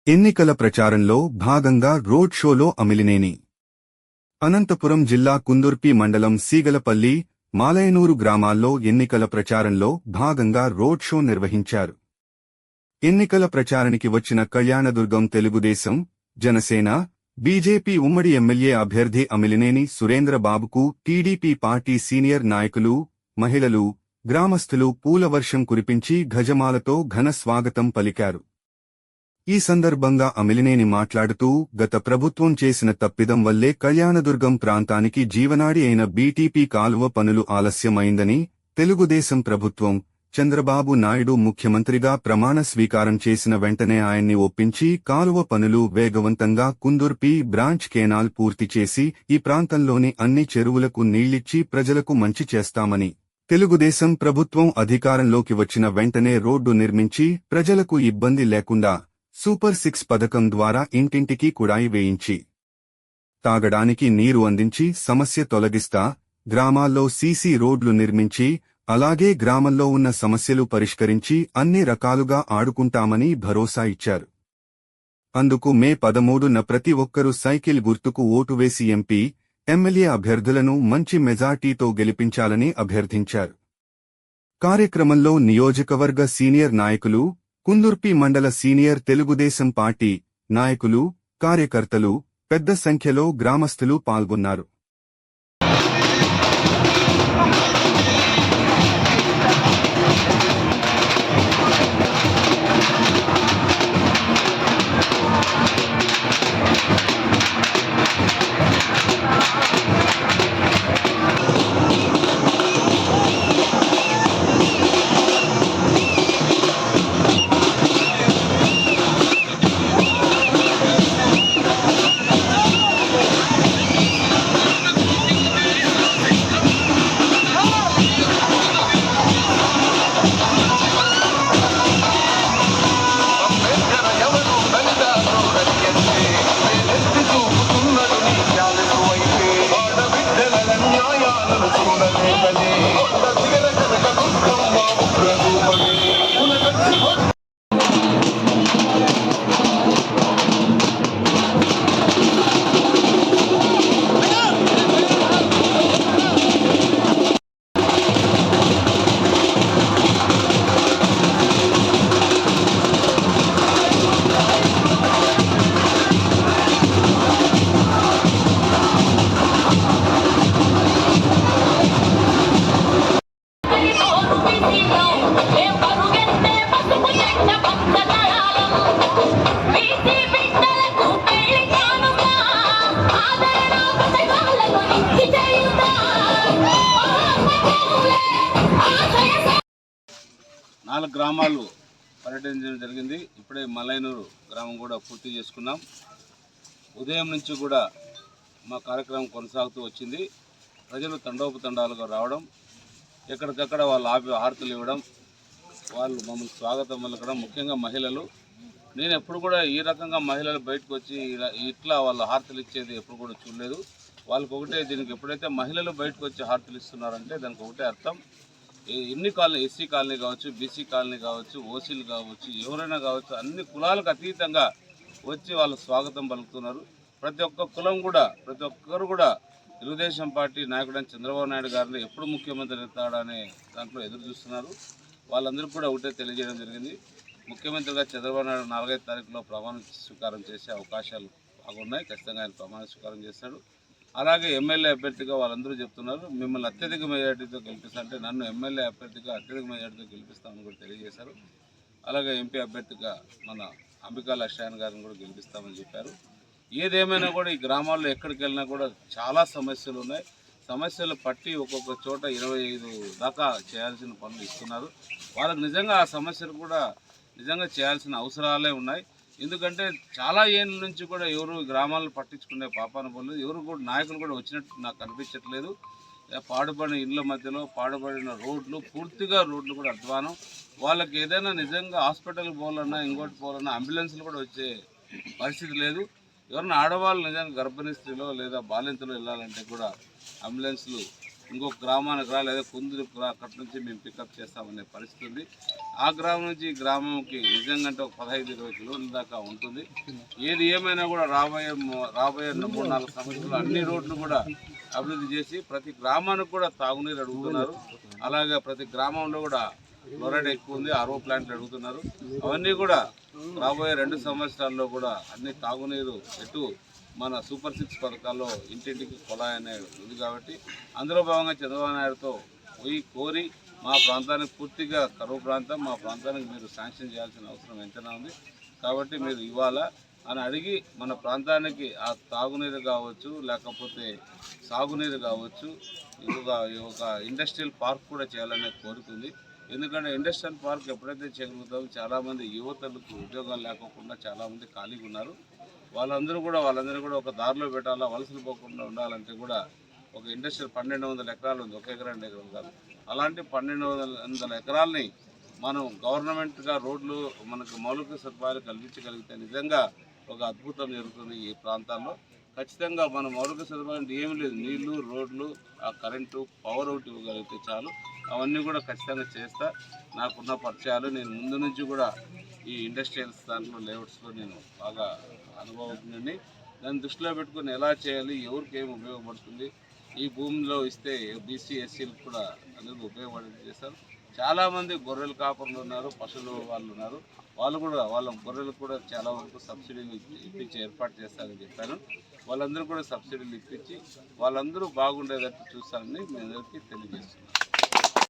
ఎన్నికల ప్రచారంలో భాగంగా రోడ్ షోలో అమిలినేని అనంతపురం జిల్లా కుందుర్పి మండలం సీగలపల్లి, మాలయనూరు గ్రామాల్లో ఎన్నికల ప్రచారంలో భాగంగా రోడ్ షో నిర్వహించారు. ఎన్నికల ప్రచారానికి వచ్చిన కళ్యాణదుర్గం తెలుగుదేశం, జనసేన, బీజేపీ ఉమ్మడి ఎమ్మెల్యే అభ్యర్థి అమిలినేని సురేంద్రబాబుకు టీడీపీ పార్టీ సీనియర్ నాయకులు, మహిళలు, గ్రామస్తులు పూలవర్షం కురిపించి గజమాలతో ఘన స్వాగతం పలికారు. ఈ సందర్భంగా అమిలినేని మాట్లాడుతూ గత ప్రభుత్వం చేసిన తప్పిదం వల్లే కళ్యాణదుర్గం ప్రాంతానికి జీవనాడి అయిన బీటీపీ కాలువ పనులు ఆలస్యమైందని, తెలుగుదేశం ప్రభుత్వం, చంద్రబాబు నాయుడు ముఖ్యమంత్రిగా ప్రమాణ స్వీకారం చేసిన వెంటనే ఆయన్ని ఒప్పించి కాలువ పనులు వేగవంతంగా కుందుర్పి బ్రాంచ్ కెనాల్ పూర్తి చేసి ఈ ప్రాంతంలోని అన్ని చెరువులకు నీళ్లిచ్చి ప్రజలకు మంచి చేస్తామని, తెలుగుదేశం ప్రభుత్వం అధికారంలోకి వచ్చిన వెంటనే రోడ్డు నిర్మించి ప్రజలకు ఇబ్బంది లేకుండా సూపర్ 6 పథకం ద్వారా ఇంటింటికి కుళాయి వేయించి తాగడానికి నీరు అందించి సమస్య తొలగిస్తా, గ్రామాల్లో సీసీ రోడ్లు నిర్మించి, అలాగే గ్రామంలో ఉన్న సమస్యలు పరిష్కరించి అన్ని రకాలుగా ఆడుకుంటామని భరోసా ఇచ్చారు. అందుకు మే 13న ప్రతి ఒక్కరూ సైకిల్ గుర్తుకు ఓటు వేసి ఎంపీ, ఎమ్మెల్యే అభ్యర్థులను మంచి మెజార్టీతో గెలిపించాలని అభ్యర్థించారు. కార్యక్రమంలో నియోజకవర్గ సీనియర్ నాయకులు, కుందుర్పి మండల సీనియర్ తెలుగుదేశం పార్టీ నాయకులు, కార్యకర్తలు పెద్ద సంఖ్యలో గ్రామస్తులు పాల్గొన్నారు. నాలుగు గ్రామాలు పర్యటించడం జరిగింది. ఇప్పుడే మలయనూరు గ్రామం కూడా పూర్తి చేసుకున్నాం. ఉదయం నుంచి కూడా మా కార్యక్రమం కొనసాగుతూ వచ్చింది. ప్రజలు తండోపతండాలుగా రావడం, ఎక్కడికక్కడ వాళ్ళు హారతులు ఇవ్వడం, వాళ్ళు మమ్మల్ని స్వాగతం పలకడం, ముఖ్యంగా మహిళలు. నేను ఎప్పుడు కూడా ఈ రకంగా మహిళలు బయటకు వచ్చి ఇట్లా వాళ్ళు హారతులు ఇచ్చేది ఎప్పుడు కూడా చూడలేదు. వాళ్ళకి ఒకటే, దీనికి ఎప్పుడైతే మహిళలు బయటకు వచ్చి హారతులు ఇస్తున్నారంటే దానికి ఒకటే అర్థం, ఎన్ని కాలనీ, ఎస్సీ కాలనీ కావచ్చు, బీసీ కాలనీ కావచ్చు, ఓసీలు కావచ్చు, ఎవరైనా కావచ్చు, అన్ని కులాలకు అతీతంగా వచ్చి వాళ్ళు స్వాగతం పలుకుతున్నారు. ప్రతి ఒక్క కులం కూడా, ప్రతి ఒక్కరు కూడా తెలుగుదేశం పార్టీ నాయకుడైన చంద్రబాబు నాయుడు గారిని ఎప్పుడు ముఖ్యమంత్రి అవుతాడనే దాంట్లో ఎదురు చూస్తున్నారు. వాళ్ళందరికీ కూడా ఒకటే తెలియజేయడం జరిగింది, ముఖ్యమంత్రిగా చంద్రబాబు నాయుడు 4వ తారీఖులో ప్రమాణ స్వీకారం చేసే అవకాశాలు బాగున్నాయి. ఖచ్చితంగా ఆయన ప్రమాణ స్వీకారం చేస్తాడు. అలాగే ఎమ్మెల్యే అభ్యర్థిగా వాళ్ళందరూ చెప్తున్నారు, మిమ్మల్ని అత్యధిక మెజార్టీతో గెలిపిస్తారంటే నన్ను ఎమ్మెల్యే అభ్యర్థిగా అత్యధిక మెజార్టీతో గెలిపిస్తామని కూడా తెలియజేశారు. అలాగే ఎంపీ అభ్యర్థిగా మన అంబికా లక్ష్యాయన్ గారిని కూడా గెలిపిస్తామని చెప్పారు. ఏదేమైనా కూడా ఈ గ్రామాల్లో ఎక్కడికి వెళ్ళినా కూడా చాలా సమస్యలు ఉన్నాయి. సమస్యలు పట్టి ఒక్కొక్క చోట 25 దాకా చేయాల్సిన పనులు ఇస్తున్నారు. వాళ్ళకి నిజంగా ఆ సమస్యలు కూడా నిజంగా చేయాల్సిన అవసరాలే ఉన్నాయి. ఎందుకంటే చాలా ఏళ్ళ నుంచి కూడా ఎవరు గ్రామాలను పట్టించుకునే పాపాన పోలేదు. ఎవరు కూడా నాయకులు కూడా వచ్చినట్టు నాకు కనిపించట్లేదు. పాడుపడిన ఇళ్ళ మధ్యలో పాడుపడిన రోడ్లు, పూర్తిగా రోడ్లు కూడా అధ్వానం. వాళ్ళకి ఏదైనా నిజంగా హాస్పిటల్కి పోవాలన్నా, ఇంకోటి పోవాలన్నా అంబులెన్స్లు కూడా వచ్చే పరిస్థితి లేదు. ఎవరైనా ఆడవాళ్ళు నిజంగా గర్భిణీ స్త్రీలో లేదా బాలింతలో వెళ్ళాలంటే కూడా అంబులెన్స్లు ఇంకొక గ్రామానికి రా లేదా కుందూరుకు రా, అక్కడి నుంచి మేము పికప్ చేస్తామనే పరిస్థితి ఉంది. ఆ గ్రామం నుంచి ఈ గ్రామంకి నిజంగా అంటే ఒక 15-20 కిలోమీటర్ల దాకా ఉంటుంది. ఏది ఏమైనా కూడా రాబోయే 3-4 సంవత్సరాలు అన్ని రోడ్లు కూడా అభివృద్ధి చేసి ప్రతి గ్రామానికి కూడా తాగునీరు అడుగుతున్నారు. అలాగే ప్రతి గ్రామంలో కూడా ఫ్లోరైడ్ ఎక్కువ ఉంది, ఆర్ఓ ప్లాంట్లు అడుగుతున్నారు. అవన్నీ కూడా రాబోయే 2 సంవత్సరాల్లో కూడా అన్ని తాగునీరు ఎటు మన సూపర్ 6 పథకాల్లో ఇంటింటికి కుళాయి అనేది ఉంది కాబట్టి అందులో భాగంగా చంద్రబాబు నాయుడుతో పోయి కోరి మా ప్రాంతానికి పూర్తిగా కరువు ప్రాంతం, మా ప్రాంతానికి మీరు శాంక్షన్ చేయాల్సిన అవసరం ఎంతైనా ఉంది కాబట్టి మీరు ఇవ్వాలా అని అడిగి మన ప్రాంతానికి ఆ తాగునీరు కావచ్చు, లేకపోతే సాగునీరు కావచ్చు, ఒక ఇండస్ట్రియల్ పార్క్ కూడా చేయాలనే కోరుకుంది. ఎందుకంటే ఇండస్ట్రియల్ పార్క్ ఎప్పుడైతే చేయగలుగుతామో చాలామంది యువతలకు ఉద్యోగాలు లేకోకుండా చాలామంది ఖాళీగా ఉన్నారు. వాళ్ళందరూ కూడా ఒక దారిలో పెట్టాలా, వలసలు పోకుండా ఉండాలంటే కూడా ఒక ఇండస్ట్రియల్ 1200 ఎకరాలు ఉంది, 1 ఎకరా 2 ఎకరాలు కాదు. అలాంటి 1200 ఎకరాలని మనం గవర్నమెంట్గా రోడ్లు మనకు మౌలిక సదుపాయాలు కల్పించగలిగితే నిజంగా ఒక అద్భుతం జరుగుతుంది ఈ ప్రాంతాల్లో. ఖచ్చితంగా మన మౌలిక సదుపాయాలు ఏమీ లేదు, నీళ్లు, రోడ్లు, ఆ కరెంటు, పవర్ ఒకటి ఇవ్వగలిగితే చాలు. అవన్నీ కూడా ఖచ్చితంగా చేస్తా. నాకున్న పరిచయాలు, నేను ముందు నుంచి కూడా ఈ ఇండస్ట్రియల్స్ దాంట్లో లేఅవుట్స్లో నేను బాగా అనుభవజ్ఞుడిని. దాన్ని దృష్టిలో పెట్టుకుని ఎలా చేయాలి, ఎవరికి ఏమి ఉపయోగపడుతుంది, ఈ భూమిలో ఇస్తే బీసీ ఎస్సీలకు కూడా అందరికీ ఉపయోగపడేది చేస్తారు. చాలామంది గొర్రెల కాపర్లు ఉన్నారు, పశువులు వాళ్ళు ఉన్నారు. వాళ్ళు కూడా వాళ్ళ గొర్రెలకు కూడా చాలా వరకు సబ్సిడీలు ఇప్పించి ఏర్పాటు చేస్తారని చెప్పాను. వాళ్ళందరూ కూడా సబ్సిడీలు ఇప్పించి వాళ్ళందరూ బాగుండేటట్టు చూస్తారని మీ అందరికీ తెలియజేస్తున్నాను.